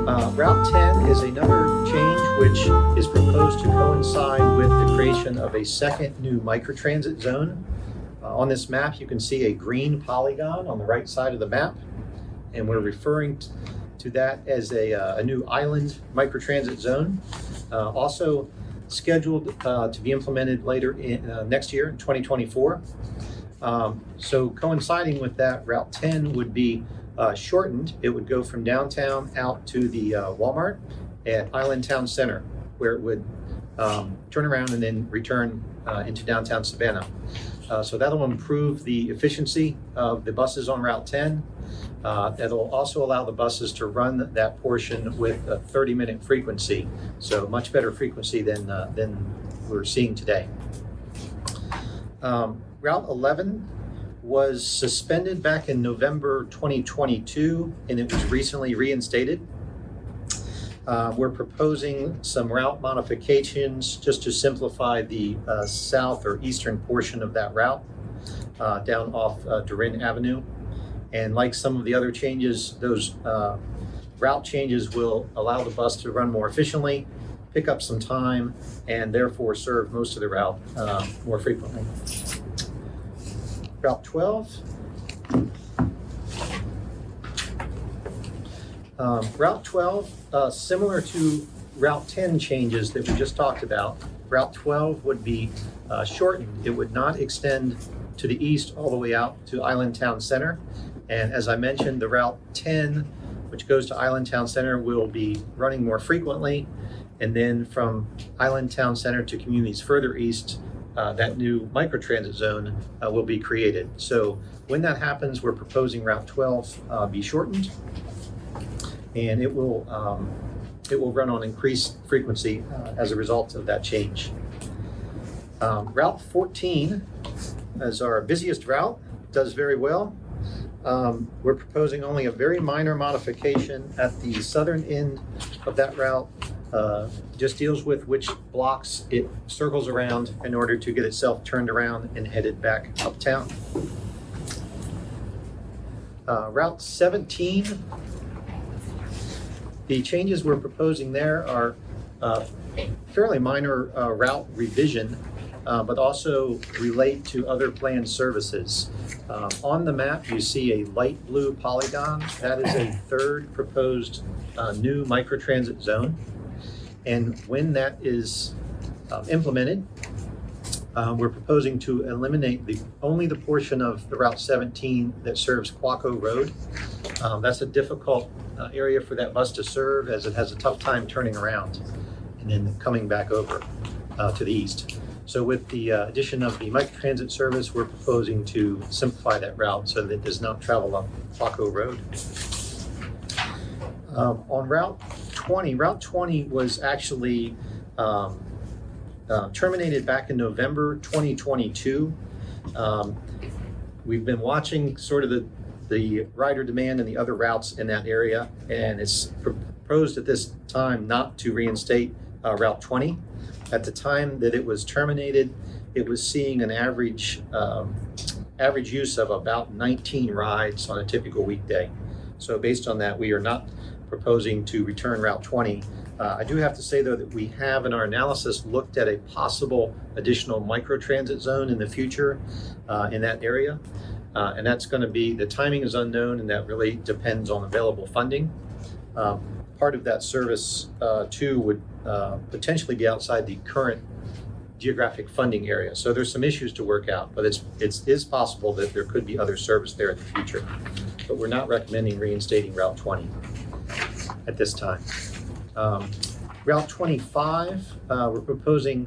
Route 10 is another change which is proposed to coincide with the creation of a second new microtransit zone. On this map, you can see a green polygon on the right side of the map, and we're referring to that as a new island microtransit zone. Also scheduled to be implemented later in next year in 2024. So coinciding with that, Route 10 would be shortened. It would go from downtown out to the Walmart at Island Town Center, where it would turn around and then return into downtown Savannah. So that'll improve the efficiency of the buses on Route 10. That'll also allow the buses to run that portion with a 30-minute frequency, so much better frequency than we're seeing today. Route 11 was suspended back in November 2022, and it was recently reinstated. We're proposing some route modifications just to simplify the south or eastern portion of that route down off Durin Avenue. And like some of the other changes, those route changes will allow the bus to run more efficiently, pick up some time, and therefore serve most of the route more frequently. Route 12. Route 12, similar to Route 10 changes that we just talked about, Route 12 would be shortened. It would not extend to the east all the way out to Island Town Center. And as I mentioned, the Route 10, which goes to Island Town Center, will be running more frequently. And then from Island Town Center to communities further east, that new microtransit zone will be created. So when that happens, we're proposing Route 12 be shortened, and it will run on increased frequency as a result of that change. Route 14 is our busiest route, does very well. We're proposing only a very minor modification at the southern end of that route. Just deals with which blocks it circles around in order to get itself turned around and headed back uptown. Route 17, the changes we're proposing there are fairly minor route revision, but also relate to other planned services. On the map, you see a light blue polygon. That is a third proposed new microtransit zone. And when that is implemented, we're proposing to eliminate only the portion of the Route 17 that serves Quaco Road. That's a difficult area for that bus to serve, as it has a tough time turning around and then coming back over to the east. So with the addition of the microtransit service, we're proposing to simplify that route so that it does not travel up Quaco Road. On Route 20 was actually terminated back in November 2022. We've been watching sort of the rider demand and the other routes in that area, and it's proposed at this time not to reinstate Route 20. At the time that it was terminated, it was seeing an average use of about 19 rides on a typical weekday. So based on that, we are not proposing to return Route 20. I do have to say, though, that we have in our analysis looked at a possible additional microtransit zone in the future in that area. And that's going to be, the timing is unknown, and that really depends on available funding. Part of that service, too, would potentially be outside the current geographic funding area. So there's some issues to work out, but it is possible that there could be other service there in the future. But we're not recommending reinstating Route 20 at this time. Route 25, we're proposing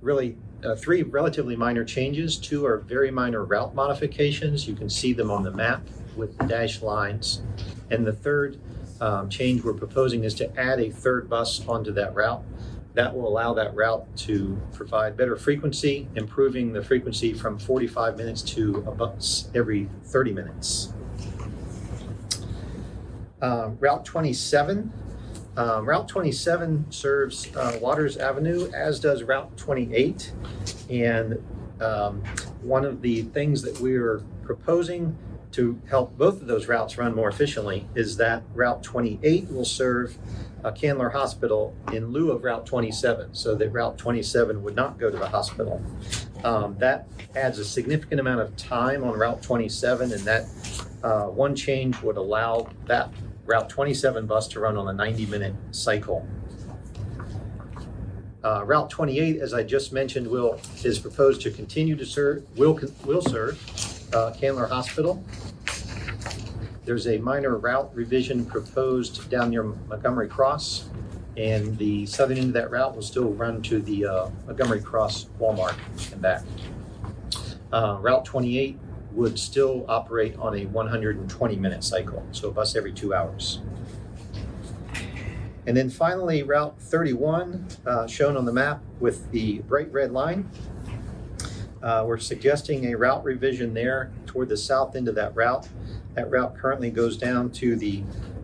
really three relatively minor changes. Two are very minor route modifications. You can see them on the map with the dashed lines. And the third change we're proposing is to add a third bus onto that route. That will allow that route to provide better frequency, improving the frequency from 45 minutes to a bus every 30 minutes. Route 27. Route 27 serves Waters Avenue, as does Route 28. And one of the things that we're proposing to help both of those routes run more efficiently is that Route 28 will serve Candler Hospital in lieu of Route 27, so that Route 27 would not go to the hospital. That adds a significant amount of time on Route 27, and that one change would allow that Route 27 bus to run on a 90-minute cycle. Route 28, as I just mentioned, is proposed to continue to serve, will serve Candler Hospital. There's a minor route revision proposed down near Montgomery Cross, and the southern end of that route will still run to the Montgomery Cross Walmart and back. Route 28 would still operate on a 120-minute cycle, so a bus every 2 hours. And then finally, Route 31, shown on the map with the bright red line. We're suggesting a route revision there toward the south end of that route. That route currently goes down to the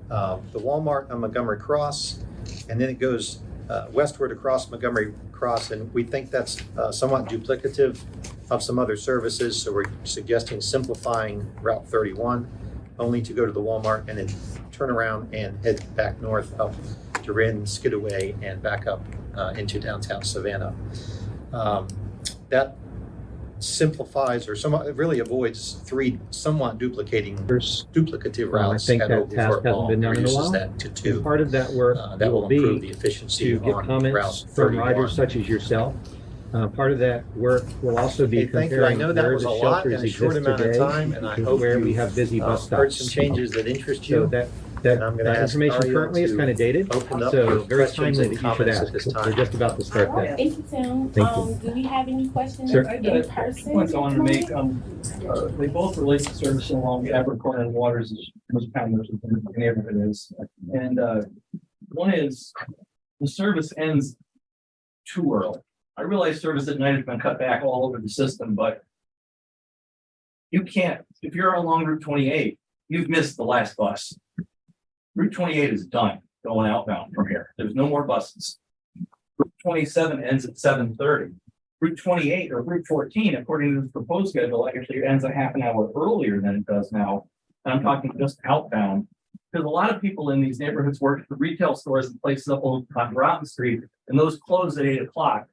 Walmart on Montgomery Cross, and then it goes westward across Montgomery Cross, and we think that's somewhat duplicative of some other services, so we're suggesting simplifying Route 31 only to go to the Walmart and then turn around and head back north up to Rin, Skidaway, and back up into downtown Savannah. That simplifies or somewhat really avoids three somewhat duplicative routes. I think that task hasn't been done in a while. That to two. And part of that work that will improve the be efficiency to get on comments Route from 31. riders such as yourself. Part of that work will also be Hey, thank you. I comparing know that where was the a lot shelters in a short exist amount of today time, and I to hope where we you have busy bus heard stops. some changes that interest So you. that And I'm gonna ask information Mario currently is to kind of dated, open up so for very questions timely and that you should comments ask. at this We're time. just about to start All right, that. thank you, Tim. Thank you. Do we have any questions Sure. in person? Points I want to make, they both relate to service along Abercorn and Waters, as most counties in the neighborhood is. And one is, the service ends too early. I realize service at night has been cut back all over the system, but you can't, if you're along Route 28, you've missed the last bus. Route 28 is done going outbound from here. There's no more buses. Route 27 ends at 7:30. Route 28 or Route 14, according to the proposed schedule, actually ends a half an hour earlier than it does now. And I'm talking just outbound. Because a lot of people in these neighborhoods work at the retail stores and places up on Groton Street, and those close at 8 o'clock.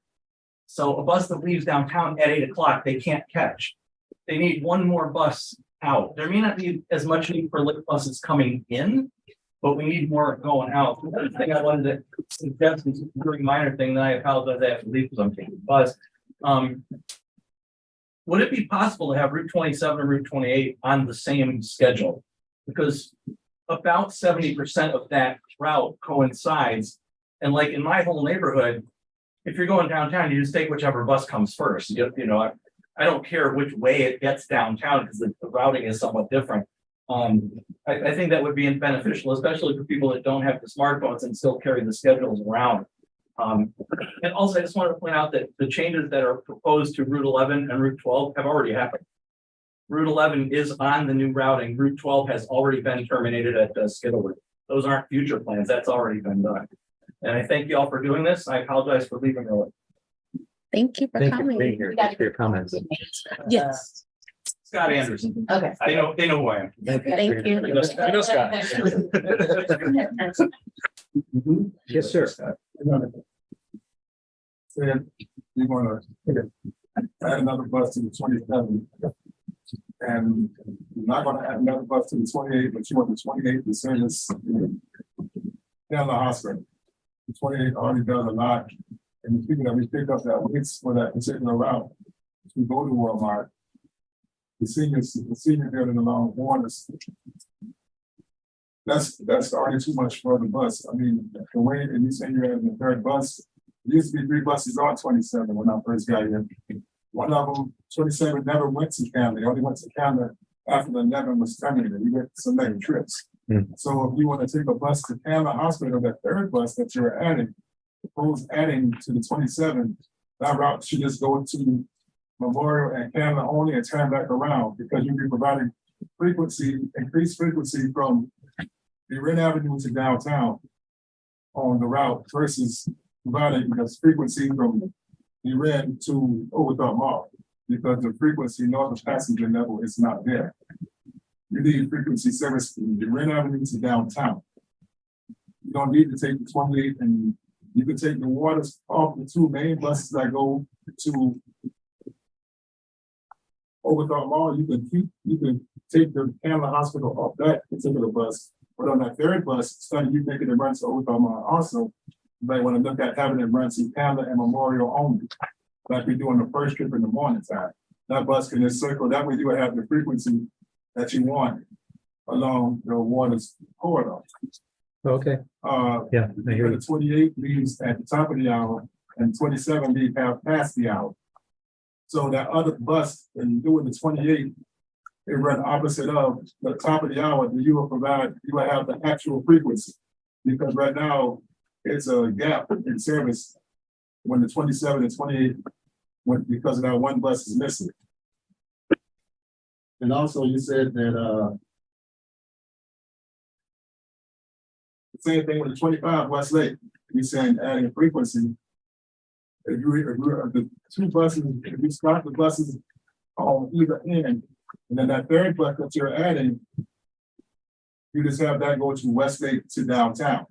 So a bus that leaves downtown at 8 o'clock, they can't catch. They need one more bus out. There may not be as much need for lit buses coming in, but we need more going out. The other thing I wanted to suggest is a very minor thing, that I apologize, I have to leave because I'm taking the bus. Would it be possible to have Route 27 and Route 28 on the same schedule? Because about 70% of that route coincides. And like in my whole neighborhood, if you're going downtown, you just take whichever bus comes first. You know, I don't care which way it gets downtown because the routing is somewhat different. I think that would be beneficial, especially for people that don't have the smartphones and still carry the schedules around. And also, I just wanted to point out that the changes that are proposed to Route 11 and Route 12 have already happened. Route 11 is on the new routing. Route 12 has already been terminated at Skittlewood. Those aren't future plans. That's already been done. And I thank you all for doing this. I apologize for leaving early. Thank you for Thank you for coming. being here. Thanks for your comments. Yes, Scott Anderson. Okay. They know who I am. thank you. You know Scott. Yes, sir. You wanna add another bus to the 27, and you're not gonna add another bus to the 28, but you want the 28 to service down the hospital. The 28 already does a lot, and the people that we pick up that weeks for that particular route, if we go to Walmart, the senior building along Warner's, that's already too much for the bus. I mean, the way, and you say you're having the third bus, there used to be 3 buses on 27 when I first got here. One of them, 27, never went to Canada. They only went to Canada after the 11 was terminated. We went select trips. So if you want to take a bus to Canada Hospital, that third bus that you're adding, propose adding to the 27, that route should just go to Memorial and Canada only and turn back around, because you'll be providing increased frequency from the Red Avenue to downtown on the route versus providing because frequency from the Red to Overthought Mall, because the frequency nor the passenger level is not there. you need frequency service from Durant Avenue to downtown. You don't need to take the 28, and you can take the waters off the two main buses that go to Overthought Mall. You can take the Canada Hospital off that particular bus. But on that third bus, instead of you making it run to Overthought Mall also, you might want to look at having it run to Canada and Memorial only, like we do on the first trip in the morning time. That bus can just circle. That way you would have the frequency that you want along the waters corridor. Okay, yeah, I hear you. The 28 leaves at the top of the hour and 27 leave half past the hour. So that other bus, when you do it the 28, it run opposite of the top of the hour that you will have the actual frequency. Because right now, it's a gap in service when the 27 and 28, because of that one bus is missing. And also you said that, the same thing with the 25 Westlake, you're saying adding frequency. If the two buses, if you start the buses on either end, and then that third bus that you're adding, you just have that go to Westlake to downtown.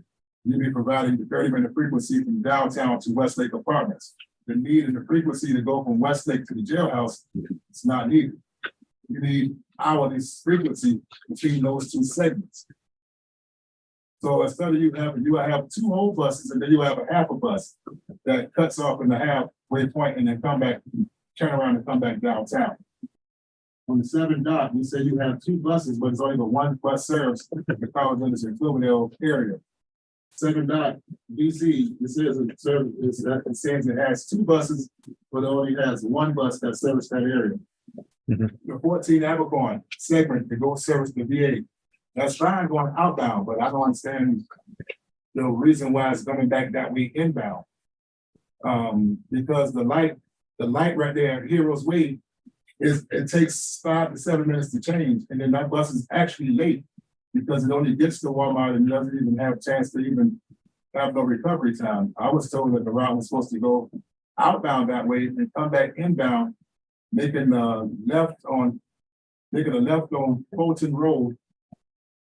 You'll be providing the 30-minute frequency from downtown to Westlake Apartments. The need and the frequency to go from Westlake to the jailhouse is not needed. You need hourly frequency between those two segments. So instead of you will have two whole buses, and then you have a half a bus that cuts off in the halfway point and then turn around and come back downtown. On the 7 dot, we say you have two buses, but it's only the one bus serves the College Anderson Cloverdale area. 7 dot DC, it says it says it has two buses, but it only has one bus that serves that area. The 14 Abercorn segment that goes service the VA. That's fine going outbound, but I don't understand the reason why it's coming back that way inbound. Because the light right there at Heroes Way it takes 5 to 7 minutes to change, and then that bus is actually late because it only gets to Walmart and doesn't even have a chance to even have no recovery time. I was told that the route was supposed to go outbound that way and come back inbound, making a left on Fulton Road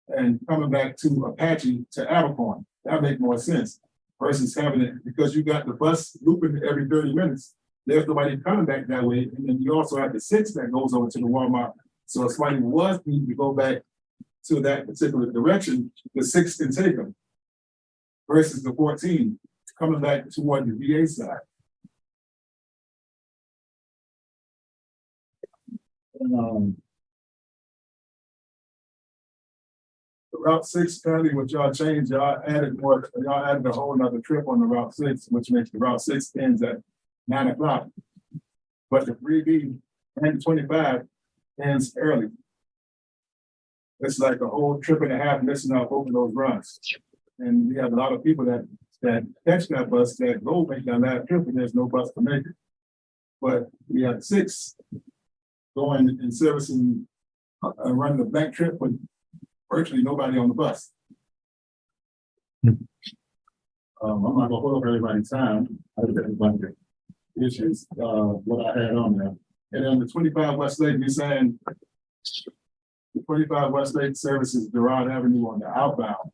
and coming back to Apache to Abercorn. That makes more sense versus having it, because you got the bus looping every 30 minutes. There's nobody coming back that way. And then you also have the 6 that goes over to the Walmart. So if somebody was needing to go back to that particular direction, the 6 can take them versus the 14 coming back toward the VA side. Route 6 currently, what y'all changed, y'all added a whole nother trip on the Route 6, which makes the Route 6 ends at 9 o'clock. But the 3B and 25 ends early. It's like a whole trip and a half missing out both of those runs. And we have a lot of people that catch that bus that go make that last trip and there's no bus to make it. But we have 6 going and servicing running the blank trip with virtually nobody on the bus. I'm not gonna hold up everybody's time. I just got a bunch of issues, what I had on there. And then the 25 Westlake, you're saying the 25 Westlake services Girard Avenue on the outbound.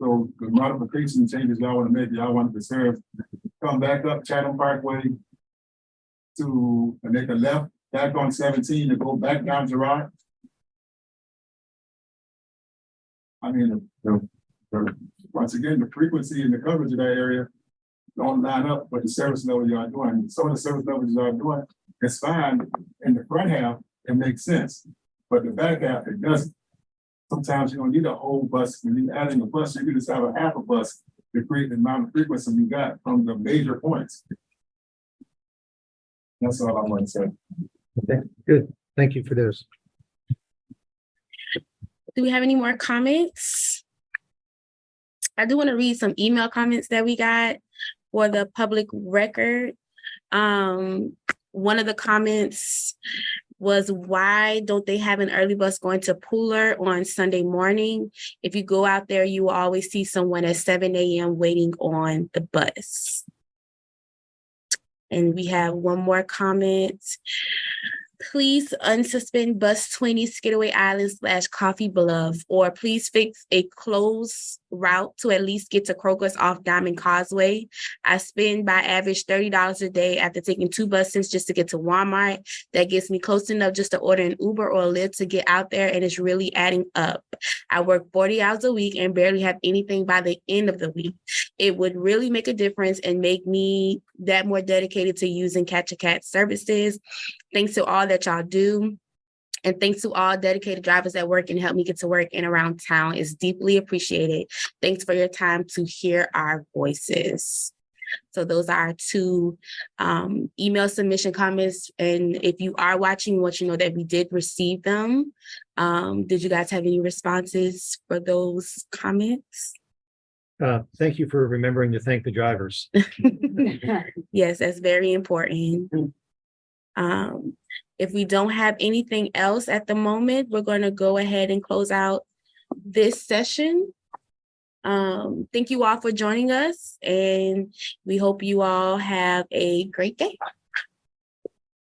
So the modification changes y'all want to make, y'all want to serve, come back up Chatham Parkway to make a left back on 17 to go back down Girard. I mean, once again, the frequency and the coverage of that area don't line up with the service level you are doing. Some of the service levels you are doing, it's fine. In the front half, it makes sense. But the back half, it doesn't. Sometimes you don't need a whole bus. When you're adding a bus, you can just have a half a bus to create the amount of frequency you got from the major points. That's all I want to say. Okay, good. Thank you for those. Do we have any more comments? I do want to read some email comments that we got for the public record. One of the comments was, why don't they have an early bus going to Pooler on Sunday morning? If you go out there, you will always see someone at 7 a.m. waiting on the bus. And we have one more comment. please unsuspend bus 20 Skidaway Island / Coffee Bluff, or please fix a closed route to at least get to Crocus off Diamond Causeway. I spend by average $30 a day after taking 2 buses just to get to Walmart. That gets me close enough just to order an Uber or a Lyft to get out there, and it's really adding up. I work 40 hours a week and barely have anything by the end of the week. It would really make a difference and make me that more dedicated to using Catch a Cat services. Thanks to all that y'all do. And thanks to all dedicated drivers that work and help me get to work and around town. It's deeply appreciated. Thanks for your time to hear our voices. So those are our 2 email submission comments. And if you are watching, we want you to know that we did receive them. Did you guys have any responses for those comments? Thank you for remembering to thank the drivers. Yes, that's very important. If we don't have anything else at the moment, we're going to go ahead and close out this session. Thank you all for joining us, and we hope you all have a great day.